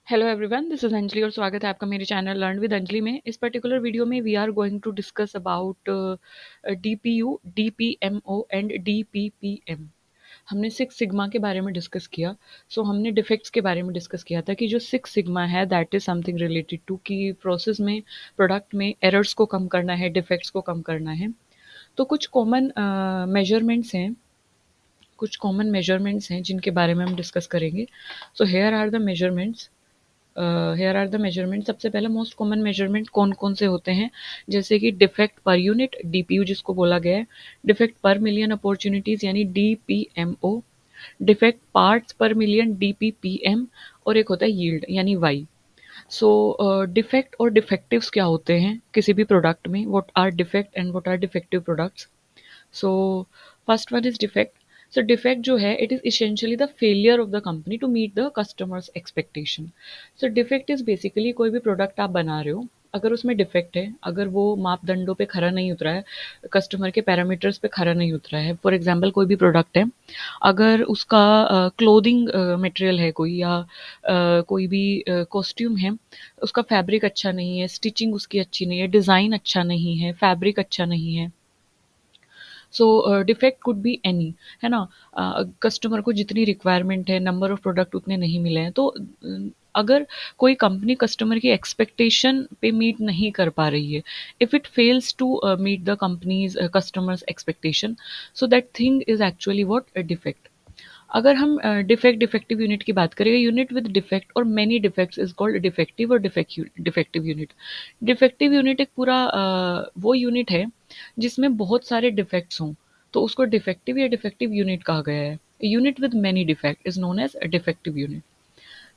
Hello everyone, this is Anjali और स्वागत है आपका मेरे चैनल लर्न विद अंजलि में। इस पर्टिकुलर वीडियो में we are going to discuss about DPU, DPMO and DPPM. हमने सिक्स सिग्मा के बारे में डिस्कस किया। हमने डिफेक्ट्स के बारे में डिस्कस किया था कि जो सिक्स सिग्मा है that is something related to कि प्रोसेस में, प्रोडक्ट में एरर्स को कम करना है, डिफेक्ट्स को कम करना है। तो कुछ कॉमन मेजरमेंट्स हैं जिनके बारे में हम डिस्कस करेंगे। So here are the measurements. सबसे पहले मोस्ट कॉमन मेजरमेंट कौन कौन से होते हैं, जैसे कि डिफेक्ट पर यूनिट, डीपीयू जिसको बोला गया है। डिफेक्ट पर मिलियन अपॉर्चुनिटीज यानी डीपीएमओ। Defect parts per million, डीपीपीएम। और एक होता है यील्ड यानी वाई। डिफेक्ट और डिफेक्टिव्स क्या होते हैं किसी भी प्रोडक्ट में, what are defect and what are defective products. So first one is defect. So defect जो है it is essentially the failure of the company to meet the customers expectation. So defect is basically कोई भी product आप बना रहे हो, अगर उसमें डिफेक्ट है, अगर वो मापदंडों पे खरा नहीं उतरा है, कस्टमर के पैरामीटर्स पे खरा नहीं उतरा है। फॉर एग्जांपल कोई भी प्रोडक्ट है, अगर उसका क्लोथिंग मटेरियल है कोई, या कोई भी कॉस्ट्यूम है, उसका फैब्रिक अच्छा नहीं है, स्टिचिंग उसकी अच्छी नहीं है, डिज़ाइन अच्छा नहीं है, फैब्रिक अच्छा नहीं है। डिफेक्ट कुड बी एनी, है ना। कस्टमर को जितनी रिक्वायरमेंट है, नंबर ऑफ प्रोडक्ट उतने नहीं मिले हैं, तो अगर कोई कंपनी कस्टमर की एक्सपेक्टेशन पे मीट नहीं कर पा रही है, if it fails to meet the company's customers expectation, so that thing is actually what defect. अगर हम डिफेक्टिव यूनिट की बात करें, यूनिट विद डिफेक्ट और many defects is called defective और डिफेक्टिव यूनिट। डिफेक्टिव यूनिट एक पूरा वो यूनिट है जिसमें बहुत सारे डिफेक्ट्स हों, तो उसको डिफेक्टिव या डिफेक्टिव यूनिट कहा गया है। Unit with many defect is known as defective unit.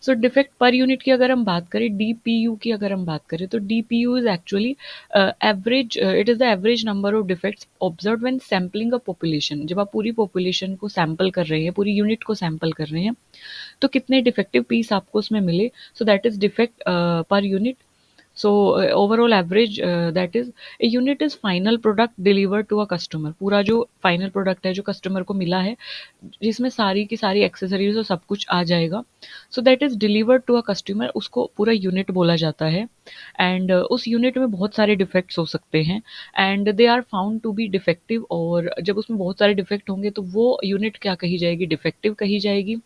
Defect per unit की अगर हम बात करें, डीपीयू की अगर हम बात करें, तो DPU is actually average, it is the average number of defects observe when sampling a population. जब आप पूरी पॉपुलेशन को सैम्पल कर रहे हैं, पूरी यूनिट को सैम्पल कर रहे हैं, तो कितने डिफेक्टिव पीस आपको उसमें मिले, सो that is defect per unit. Overall average, that is, a unit is final product delivered to a customer। पूरा जो फाइनल प्रोडक्ट है जो कस्टमर को मिला है, जिसमें सारी की सारी एक्सेसरीज और सब कुछ आ जाएगा, so that is delivered to a customer, उसको पूरा यूनिट बोला जाता है। एंड उस यूनिट में बहुत सारे डिफेक्ट्स हो सकते हैं, and they are found to be defective. और जब उसमें बहुत सारे डिफेक्ट होंगे तो वो यूनिट क्या कही जाएगी, डिफेक्टिव कही जाएगी।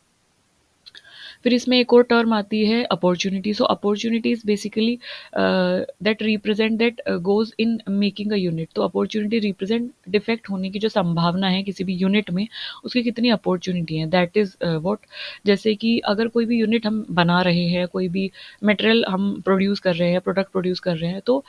फिर इसमें एक और टर्म आती है opportunity. Opportunity is basically that represent that goes in making a unit. तो अपॉर्चुनिटी रिप्रेजेंट डिफेक्ट होने की जो संभावना है किसी भी यूनिट में, उसकी कितनी अपॉर्चुनिटी है, दैट इज व्हाट। जैसे कि अगर कोई भी यूनिट हम बना रहे हैं, कोई भी मटेरियल हम प्रोड्यूस कर रहे हैं, प्रोडक्ट प्रोड्यूस कर रहे हैं, तो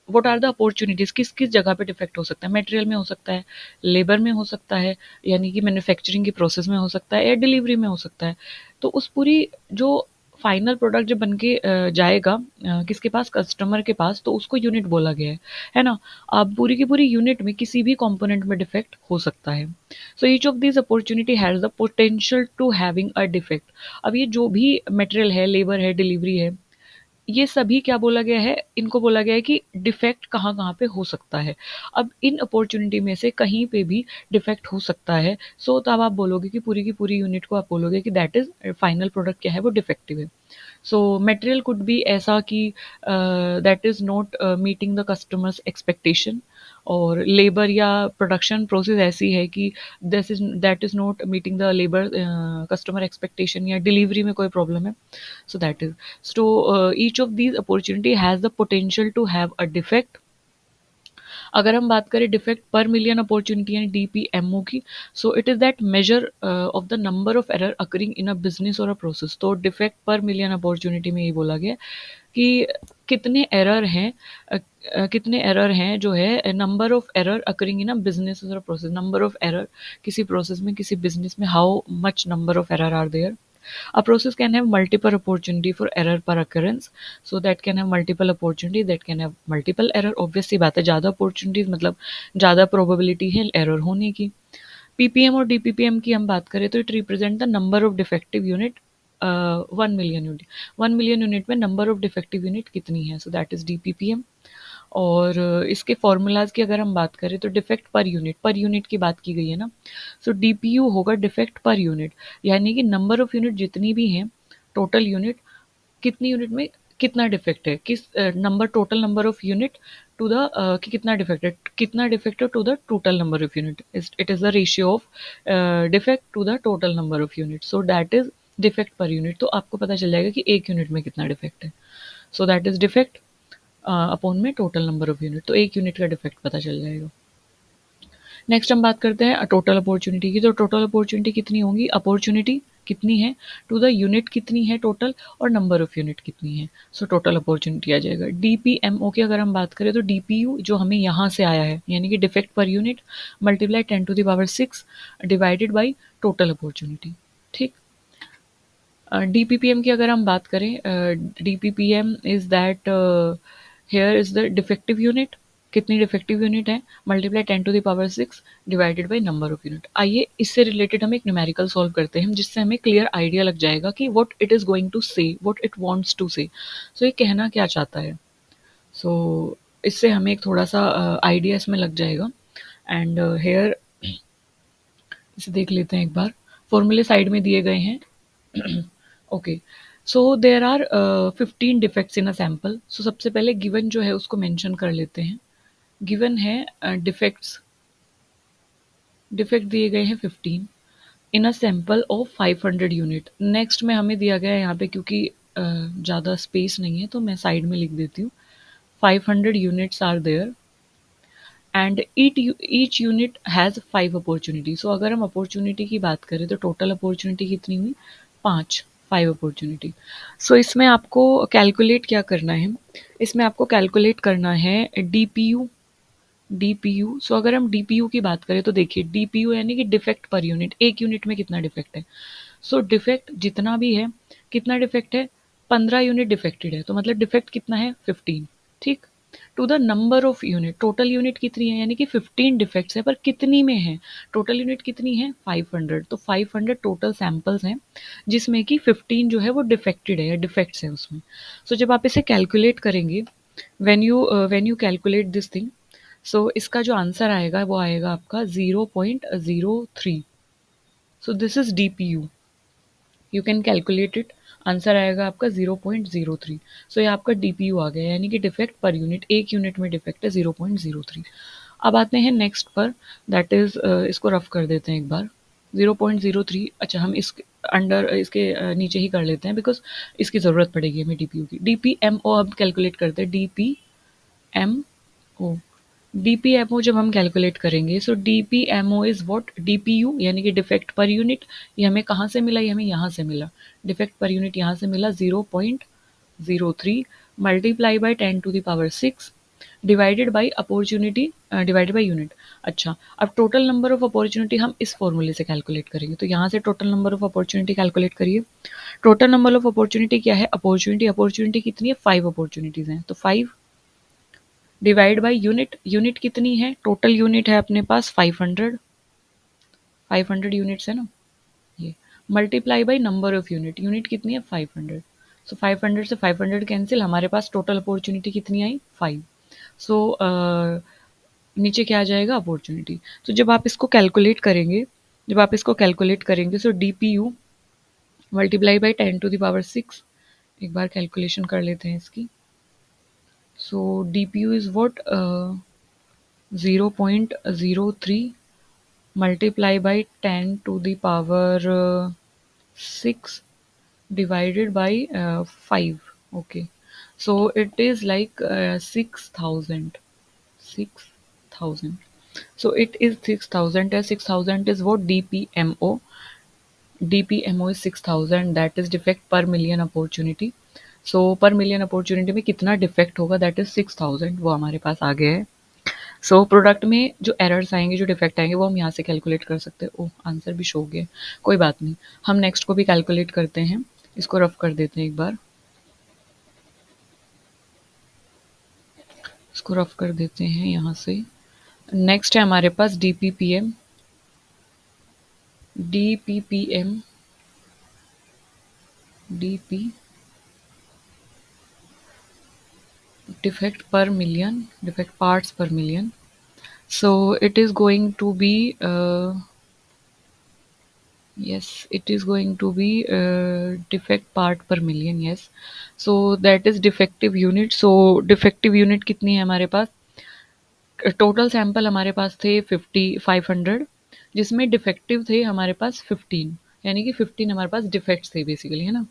व्हाट आर द अपॉर्चुनिटीज, किस किस जगह पे डिफेक्ट हो सकता है। मटेरियल में हो सकता है, लेबर में हो सकता है, यानी कि मैन्युफैक्चरिंग की प्रोसेस में हो सकता है, या डिलीवरी में हो सकता है। तो उस पूरी जो फाइनल प्रोडक्ट जब बन के जाएगा किसके पास, कस्टमर के पास, तो उसको यूनिट बोला गया है ना। अब पूरी की पूरी यूनिट में किसी भी कंपोनेंट में डिफेक्ट हो सकता है। So each of this opportunity has the potential to having a defect. अब ये जो भी मटेरियल है, लेबर है, डिलीवरी है, ये सभी क्या बोला गया है, इनको बोला गया है कि डिफेक्ट कहाँ कहाँ पे हो सकता है। अब इन अपॉर्चुनिटी में से कहीं पे भी डिफेक्ट हो सकता है, तब आप बोलोगे कि पूरी की पूरी यूनिट को आप बोलोगे कि दैट इज फाइनल प्रोडक्ट क्या है, वो डिफेक्टिव है। मटेरियल कुड बी ऐसा कि that is not meeting the customers expectation, और लेबर या प्रोडक्शन प्रोसेस ऐसी है कि this is that is not meeting the labour customer expectation, या डिलीवरी में कोई प्रॉब्लम है। That is, each of these opportunity has the potential to have a defect। अगर हम बात करें डिफेक्ट पर मिलियन अपॉर्चुनिटी यानी डीपीएमओ की, सो it is that measure of the number of error occurring in a business और a process. तो defect per million opportunity में ये बोला गया कि कितने एरर हैं, कितने एरर हैं जो है, number of error occurring in a business और प्रोसेस। नंबर ऑफ एरर किसी प्रोसेस में, किसी बिजनेस में, how much number of error are there. A process can have multiple opportunity for error per occurrence, so that can have multiple opportunity, that can have multiple error। obvious सी बात है, ज़्यादा opportunities मतलब ज़्यादा probability है error होने की। Ppm और डीपीपीएम की हम बात करें तो it represent the number of defective unit. 1 million unit, 1 million unit में नंबर ऑफ डिफेक्टिव यूनिट कितनी है, सो दैट इज डीपीपीएम। और इसके फॉर्मूलाज की अगर हम बात करें तो डिफेक्ट पर यूनिट की बात की गई है ना। डीपीयू होगा डिफेक्ट पर यूनिट, यानी कि नंबर ऑफ यूनिट जितनी भी हैं, टोटल यूनिट, कितनी यूनिट में कितना डिफेक्ट है, किस number, total number of unit to the कि कितना डिफेक्ट है to the total number of unit, it is the ratio of defect to the total number of unit, so that is defect per unit. तो आपको पता चल जाएगा कि एक यूनिट में कितना डिफेक्ट है, सो दैट इज डिफेक्ट अपॉन में टोटल नंबर ऑफ यूनिट, तो एक यूनिट का डिफेक्ट पता चल जाएगा। नेक्स्ट हम बात करते हैं टोटल अपॉर्चुनिटी की। तो टोटल अपॉर्चुनिटी कितनी होंगी, अपॉर्चुनिटी कितनी है टू द यूनिट कितनी है टोटल, और नंबर ऑफ यूनिट कितनी है, सो टोटल अपॉर्चुनिटी आ जाएगा। डीपीएमओ की अगर हम बात करें तो डीपीयू जो हमें यहाँ से आया है, यानी कि defect per unit multiply 10⁻6 divided by total opportunity. ठीक। डीपीपीएम की अगर हम बात करें, DPPM is that here is the defective unit, कितनी डिफेक्टिव यूनिट है, multiply 10⁻6 divided by number of unit. आइए इससे रिलेटेड हम एक न्यूमेरिकल सॉल्व करते हैं, जिससे हमें क्लियर आइडिया लग जाएगा कि what it is going to say, what it wants to say, so ये कहना क्या चाहता है। सो इससे हमें एक थोड़ा सा आइडिया इसमें लग जाएगा। एंड हेयर इसे देख लेते हैं एक बार, फॉर्मूले साइड में दिए गए हैं। Okay, so there are 15 defects in a sample. So सबसे पहले गिवन जो है उसको मेंशन कर लेते हैं। गिवन है डिफेक्ट्स, डिफेक्ट दिए गए हैं 15 in a sample of 500 unit. Next में हमें दिया गया है यहाँ पे, क्योंकि ज़्यादा स्पेस नहीं है तो मैं साइड में लिख देती हूँ, 500 units are there and each unit has 5 opportunity. So अगर हम अपॉर्चुनिटी की बात करें तो टोटल अपॉर्चुनिटी कितनी हुई, 5, 5 अपॉर्चुनिटी। सो इसमें आपको कैलकुलेट क्या करना है, इसमें आपको कैलकुलेट करना है डीपीयू। डीपीयू, सो अगर हम डीपीयू की बात करें तो देखिए डीपीयू यानी कि डिफेक्ट पर यूनिट, एक यूनिट में कितना डिफेक्ट है। सो डिफेक्ट जितना भी है, कितना डिफेक्ट है, 15 यूनिट डिफेक्टेड है, तो मतलब डिफेक्ट कितना है, 15। ठीक। To the number of unit, total unit कितनी है, यानी कि 15 डिफेक्ट्स है पर कितनी में है, टोटल यूनिट कितनी है 500, तो 500 टोटल सैंपल्स हैं जिसमें कि 15 जो है वो डिफेक्टेड है या डिफेक्ट्स है उसमें। सो जब आप इसे कैलकुलेट करेंगे, when you calculate this thing, so इसका जो आंसर आएगा वो आएगा आपका 0.03। So this is DPU, you can calculate it, answer आएगा आपका 0.03। सो ये आपका डीपीयू आ गया, यानी कि डिफेक्ट पर यूनिट, एक यूनिट में डिफेक्ट है 0.03। अब आते हैं नेक्स्ट पर, दैट इज इसको रफ कर देते हैं एक बार। 0.03, अच्छा हम इस अंडर इसके नीचे ही कर लेते हैं बिकॉज इसकी ज़रूरत पड़ेगी हमें डीपीयू की। डीपीएमओ अब कैलकुलेट करते हैं, डीपीएमओ, डीपीएमओ जब हम कैलकुलेट करेंगे, सो डीपीएमओ इज व्हाट, डीपीयू यानी कि डिफेक्ट पर यूनिट, ये हमें कहाँ से मिला, ये हमें यहाँ से मिला, डिफेक्ट पर यूनिट यहाँ से मिला 0.03 multiply by 10⁻6 divided by opportunity, divided by unit. अच्छा, अब टोटल नंबर ऑफ अपॉर्चुनिटी हम इस फॉर्मूले से कैलकुलेट करेंगे, तो यहाँ से total number of opportunity calculate करिए। टोटल नंबर ऑफ अपॉर्चुनिटी क्या है, अपॉर्चुनिटी, अपॉर्चुनिटी कितनी है, 5 अपॉर्चुनिटीज हैं, तो 5 डिवाइड बाई यूनिट, यूनिट कितनी है, टोटल यूनिट है अपने पास 500, 500 यूनिट्स है ना ये, multiply by number of unit, unit कितनी है 500। सो 500 से 500 कैंसिल, हमारे पास टोटल अपॉर्चुनिटी कितनी आई 5। सो नीचे क्या आ जाएगा, अपॉर्चुनिटी। तो जब आप इसको कैलकुलेट करेंगे, जब आप इसको कैलकुलेट करेंगे, so D P U multiply by 10⁻6, एक बार कैलकुलेशन कर लेते हैं इसकी। So D P U is what 0.03 multiply by 10 to the power 6 divided by 5. Okay, so it is like 6,000, 6,000. So it is 6,000, as 6,000 is what DPMO, DPMO is 6,000, that is defect per million opportunity. So per million opportunity में कितना defect होगा, that is 6,000, वो हमारे पास आ गया है। So product में जो errors आएंगे, जो डिफेक्ट आएंगे, वो हम यहाँ से कैलकुलेट कर सकते हैं। ओह, आंसर भी शो हो गया, कोई बात नहीं, हम नेक्स्ट को भी कैलकुलेट करते हैं, इसको रफ कर देते हैं एक बार, इसको रफ कर देते हैं यहाँ से। नेक्स्ट है हमारे पास DPPM, DPPM, DP defect per million, defect parts per million. So it is going to be Yes, it is going to be defect part per million. Yes, so that is defective unit. So defective unit कितनी है हमारे पास? Total sample हमारे पास थे 500, जिसमें defective थे हमारे पास 15, यानी कि 15 हमारे पास डिफेक्ट्स थे बेसिकली, है ना?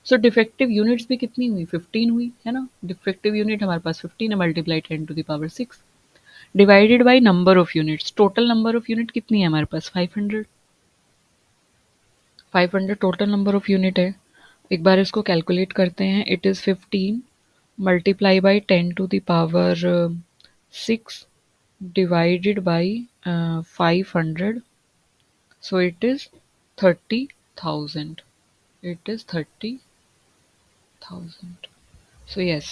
सो डिफेक्टिव यूनिट्स भी कितनी हुई? 15 हुई, है ना? डिफेक्टिव यूनिट हमारे पास 15 है, multiply 10⁻6 divided by number of units. Total number of unit कितनी है हमारे पास? 500। 500 टोटल नंबर ऑफ यूनिट है। एक बार इसको कैलकुलेट करते हैं। It is 15 multiply by 10⁻6 divided by 500, so it is 30,000. It is 30,000. So yes,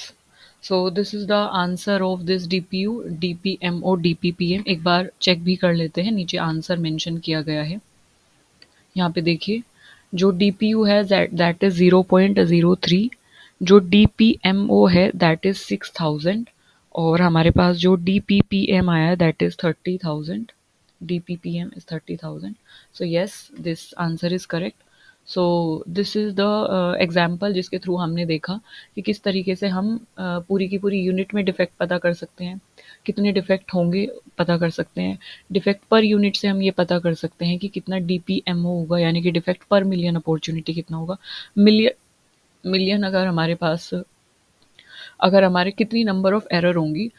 so this is the answer of this DPU, DPMO, DPPM। एक बार check भी कर लेते हैं, नीचे आंसर मेंशन किया गया है। यहाँ पे देखिए, जो DPU है दैट इज 0.03, जो DPMO है दैट इज 6,000, और हमारे पास जो DPPM आया that is 30,000। DPPM is 30,000। So yes, this answer is correct। So this is the example जिसके थ्रू हमने देखा कि किस तरीके से हम पूरी की पूरी यूनिट में डिफेक्ट पता कर सकते हैं, कितने डिफेक्ट होंगे पता कर सकते हैं। डिफेक्ट पर यूनिट से हम ये पता कर सकते हैं कि कितना DPMO होगा, यानी कि डिफेक्ट पर मिलियन अपॉर्चुनिटी कितना होगा। मिलियन मिलियन अगर हमारे पास, अगर हमारे कितनी नंबर ऑफ एरर होंगी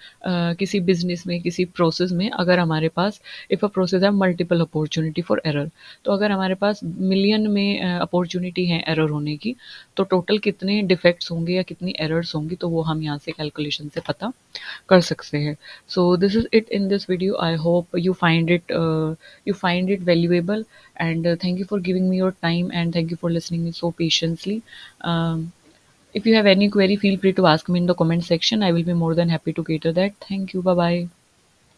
किसी बिजनेस में, किसी प्रोसेस में, अगर हमारे पास इफ़ अ प्रोसेस है मल्टीपल अपॉर्चुनिटी फॉर एरर, तो अगर हमारे पास मिलियन में अपॉर्चुनिटी है एरर होने की, तो टोटल कितने डिफेक्ट्स होंगे या कितनी एरर्स होंगी, तो वो हम यहाँ से कैलकुलेशन से पता कर सकते हैं। सो this is it in this video. I hope you find it valuable, and thank you for giving me your time, and thank you for listening me so patiently. If you have any query, feel free to ask me in the comment section. I will be more than happy to cater that. Thank you. Bye bye.